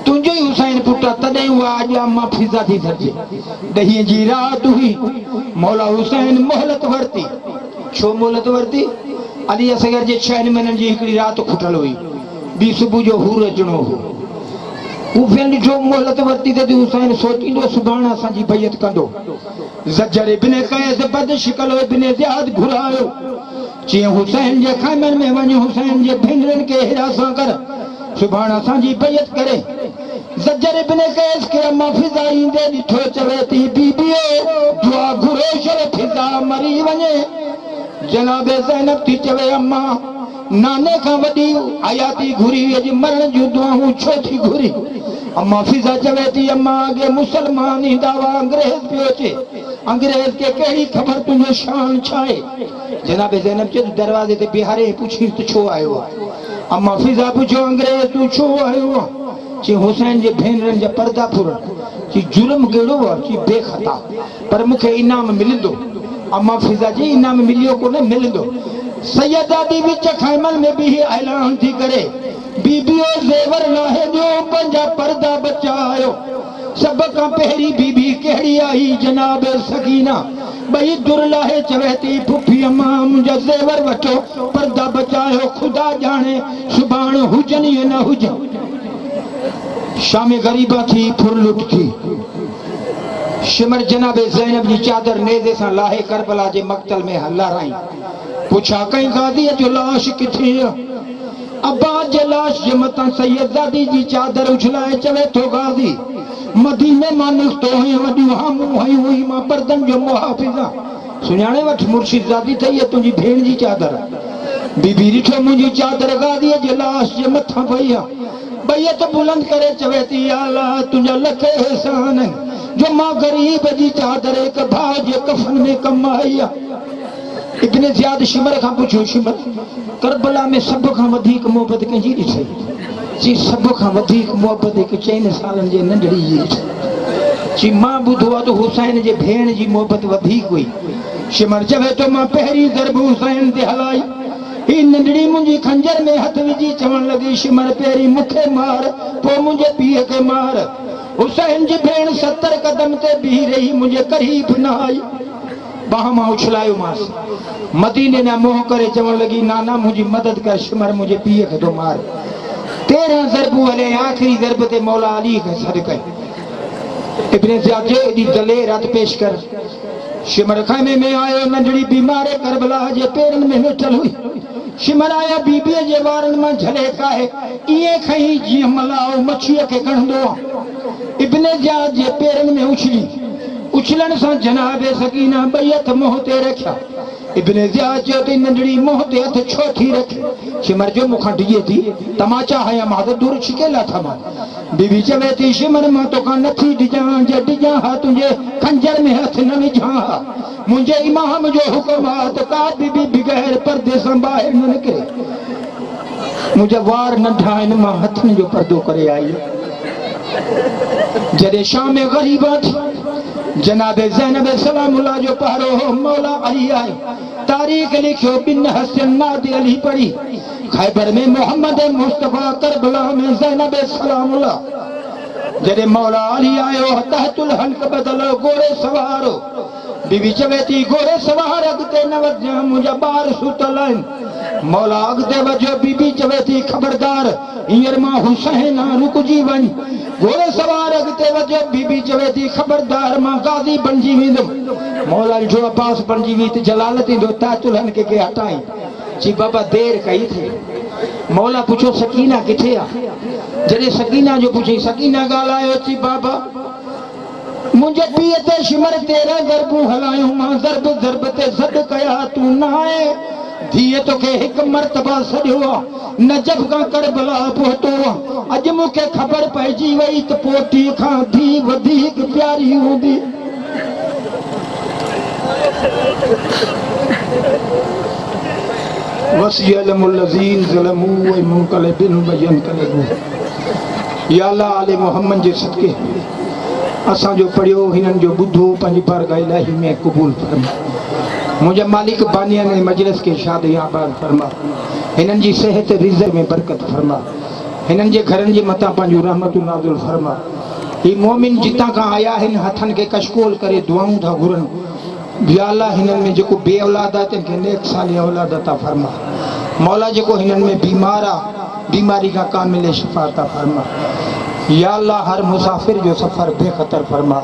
तुंहिंजो ई हुसैन पुटु आहे तॾहिं उहा अॼु अम्मा फिज़ा थी धरजे ॾहींअ जी राति हुई मौला हुसैन मोहलत वरिती छो मोहलत वरिती अली असगर जे 6 महीननि जी हिकिड़ी राति खुटल हुई ॿी सुबुह जो हूर अचणो हो हू फिर ॾिठो मोहलत वरिती त हुसैन सोचींदो सुभाणे असांजी बैत कंदो ज़ज्जर इब्न कैस बदशिकल इब्न ज़ियाद घुरायो चईं हुसैन जे खैमन में वञ हुसैन जे भेनरनि खे हिरासां कर सुभाणे असांजी बैत करे ज़ज्जर इब्न कैस खे अम्मा फिज़ा ईंदे ॾिठो चवे थी बीबीओ दुआ घुरो शर फिज़ा मरी वञे जनाबे ज़ैनब थी चवे अम्मा नाने खां वॾी हयाती घुरी अॼु मरण जूं दुआऊं छो थी घुरी अम्मा फिज़ा चवे थी अम्मा अॻे मुसलमान ईंदा हुआ अंग्रेज़ पियो अचे अंग्रेज़ खे कहिड़ी ख़बर तुंहिंजो शान छा आहे जनाबे ज़ैनब चयो दरवाज़े ते बीहारे पुछी त छो आयो आहे अम्मा फिज़ा पुछियो अंग्रेज़ तूं छो आयो आहे चई हुसैन जे भेनरनि जा पर्दा फुरण चई जुर्म कहिड़ो आहे चई बेख़ता पर मूंखे इनाम मिलंदो अम्मा फिज़ा जी इनाम मिलियो कोन मिलंदो सैयदा दी विच खैमन में भी ऐलान थी करे बीबियो ज़ेवर लाहे जो पंहिंजा पर्दा बचायो सब खां पहिरीं बीबी कहिड़ी आई जनाब सकीना ॿई दुर लाहे चवे थी फुफी अम्मा मुंहिंजा ज़ेवर वठो पर्दा बचायो ख़ुदा ॼाणे सुभाणे हुजनि या न हुजनि शाम ग़रीबा थी फुरलुट थी शिमर जनाबे ज़ैनब जी चादर नेज़े सां लाहे करबला जे मक़तल में हलाराई पुछा कई गादीअ जो लाश किथे अब्बास जे लाश जे मथां सैयदजादी जी चादर उछलाए चवे थो गादी मदीने मां निकितो हुई वॾियूं हामूं हयूं हुई मां पर्दनि जो मुहाफ़िज़ आहियां सुञाणे वठि मुर्शिदजादी अथई तुंहिंजी भेण जी चादर बीबी ॾिठो मुंहिंजी चादर गादीअ जे लाश जे मथां पई आहे बैत बुलंद करे चवे थी अल्लाह तुंहिंजा लख एहसान आहिनि जो मां ग़रीब जी चादर हिकु भाउ जे कफ़न में कमु आई आहे इब्न ज़ियाद शिमर खां पुछियो शिमर करबला में सभ खां वधीक मोहबत कंहिंजी ॾिठई चई सभ खां वधीक मोहबत हिकु 4 सालनि जे नंढड़ी जी ॾिठई चई मां ॿुधो आहे त हुसैन जे भेण जी मोहबत वधीक हुई शिमर चवे थो मां पहिरीं ज़रब हुसैन ते हलाई ही नंढड़ी मुंहिंजी खंजर में हथ विझी चवण लॻी शिमर पहिरीं मूंखे मार पोइ मुंहिंजे पीउ खे मार हुसैन जी भेण 70 कदम ते बीही रही मुंहिंजे करीब न आई बाह मां उछलायो मांसि मदीने न मोह करे चवण लॻी नाना मुंहिंजी मदद कर शिमर मुंहिंजे पीउ खे थो मार 13 ज़रबूं हले आख़िरी ज़रब ते मौला अली खे सॾु कई इब्न ज़ियाद जो एॾी दलेर हथ पेश कर शिमर खैमे में आयो नंढड़ी बीमार करबला जे पेरनि में वेठल हुई शिमर आया बीबीअ जे वारनि मां झले काहे ईअं खई जीअं मलाओ मच्छीअ खे खणंदो आहे इब्न ज़ियाद जे पेरनि में उछली उछलण सां जनाबे सकीना ॿई हथ मुंहं ते रखिया इब्ने ज़ियाद जो ते नंढड़ी मुंह ते हथ छो थी रखे शिमर जो मुखां डिॼे थी तमाचा हया मां त दूर छिकेला था मां बीबी चवे थी शिमर मां तोखां नथी डिॼां जे डिॼां हा तुंहिंजे खंजर में हथ न विझां हा मुंहिंजे इमाम जो हुकुम आहे त का बीबी बग़ैर पर्दे सां ॿाहिरि न निकिरे मुंहिंजा वार नंढा आहिनि मां हथनि जो पर्दो करे आई जॾहिं शाम ग़रीबा थी जनाबे ज़ैनब सलामुल्लाह जो पहरो हो मौला अली आए तारीख़ लिखियो बिन हसन नाद अली पढ़ी खैबर में मोहम्मद मुस्तफा करबला में ज़ैनब सलामुल्लाह जॾहिं मौला अली आयो तहतुल हल्क बदलो घोड़े सवार बीबी चवे थी घोड़े सवार अॻिते न वधिया मुंहिंजा ॿार सुतल आहिनि मौला अॻिते वधियो बीबी चवे थी ख़बरदार हींअर मां हुसैन रुकजी वञ घोड़े सवार अॻिते वधियो बीबी चवे थी ख़बरदार मां गाज़ी बणिजी वेंदुमि मौला जो अब्बास बणिजी वी त जलालत ईंदो तातुल हल्के खे हटाई जी बाबा देर कई थी मौला पुछो सकीना किथे आहे जॾहिं सकीना जो पुछी सकीना ॻाल्हायो थी बाबा मुंहिंजे पीउ ते शिमर 13 ज़रबूं हलायूं मां ज़रब ज़रब ते ज़द कया तूं न आहे धीअ तोखे हिकु मर्तबा सॾियो आहे नजफ़ खां करबला पहुतो आहे अॼु मूंखे ख़बर पइजी वई त पोटी खां धीउ वधीक प्यारी हूंदी वसियलमुल्लज़ीन ज़लमू व मुनक़लिबिन व यनक़लिबू या अल्लाह आले मोहम्मद जे सदके असांजो पढ़ियो हिननि जो ॿुधो पंहिंजी बारगाह इलाही में क़बूल फरमा मुंहिंजा मालिक बानियान ऐं मजलिस खे शादी आबाद फरमा हिननि जी सिहत रिज़्क़ में बरकत फरमा हिननि जे घरनि जे मथां पंहिंजूं रहमतूं नाज़िल फरमा ही मोमिन जितां खां आया आहिनि हथनि खे कशकोल करे दुआऊं था घुरनि या अल्लाह हिननि में जेको बे औलाद आहे तिनखे नेक साली औलाद अता फरमा मौला जेको हिननि में बीमार आहे बीमारी खां कामिल शिफ़ा अता फरमा या अल्लाह हर मुसाफ़िर जो सफ़र बेख़तर फरमा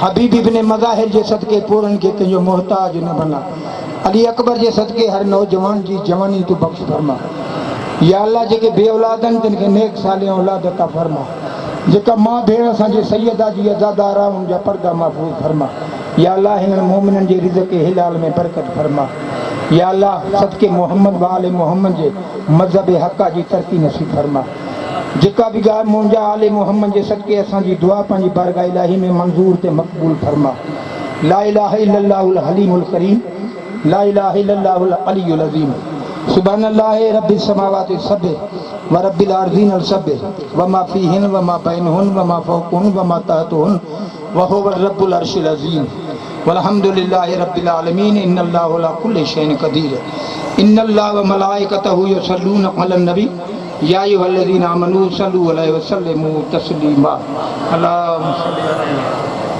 हबीब इब्ने मज़ाहिर जे सदके पोरनि खे कंहिंजो मोहताज न बना अली अकबर जे सदके हर नौजवान जी जवानी तूं बख़्श फरमा या अल्लाह जेके बे औलाद आहिनि तिन खे नेक साले औलाद अता फरमा जेका मां भेण असांजे सैयदा जी अज़ादार आहे उन जा पर्दा महफ़ूज़ फरमा या अल्लाह हिननि मोमिननि जे रिज़्क़ हिलाल में बरकत फरमा या अल्लाह सदके मोहम्मद व आले मोहम्मद जे मज़हब हक़ जी तरक़ी नसीब फरमा जेका भी ॻाल्हि मुंहिंजा आले मोहम्मद जे सदके असांजी दुआ पंहिंजी बारगाह इलाही में मंज़ूर ते मक़बूल फरमा ला इलाहा इल्लल्लाहुल हलीमुल करीम ला इलाहा इल्लल्लाहुल अलीयुल अज़ीम सुब्हानल्लाहि रब्बिस समावाति सब्बि व रब्बिल अर्ज़ीन सब्बि व मा फ़ीहिन व मा बैनहुन व मा फ़ौक़हुन व मा तहतहुन व हुवल रब्बुल अर्शिल अज़ीम वल्हम्दुलिल्लाहि रब्बिल आलमीन इन्नल्लाहु अला कुल्लि शैइन क़दीर इन्नल्लाह व मलाइकतहु युसल्लूना अलन नबी या अय्युहल्लज़ीना आमनू सल्लू अलैहि व सल्लिमू तस्लीमा अल्लाहुम्मा सल्लि अला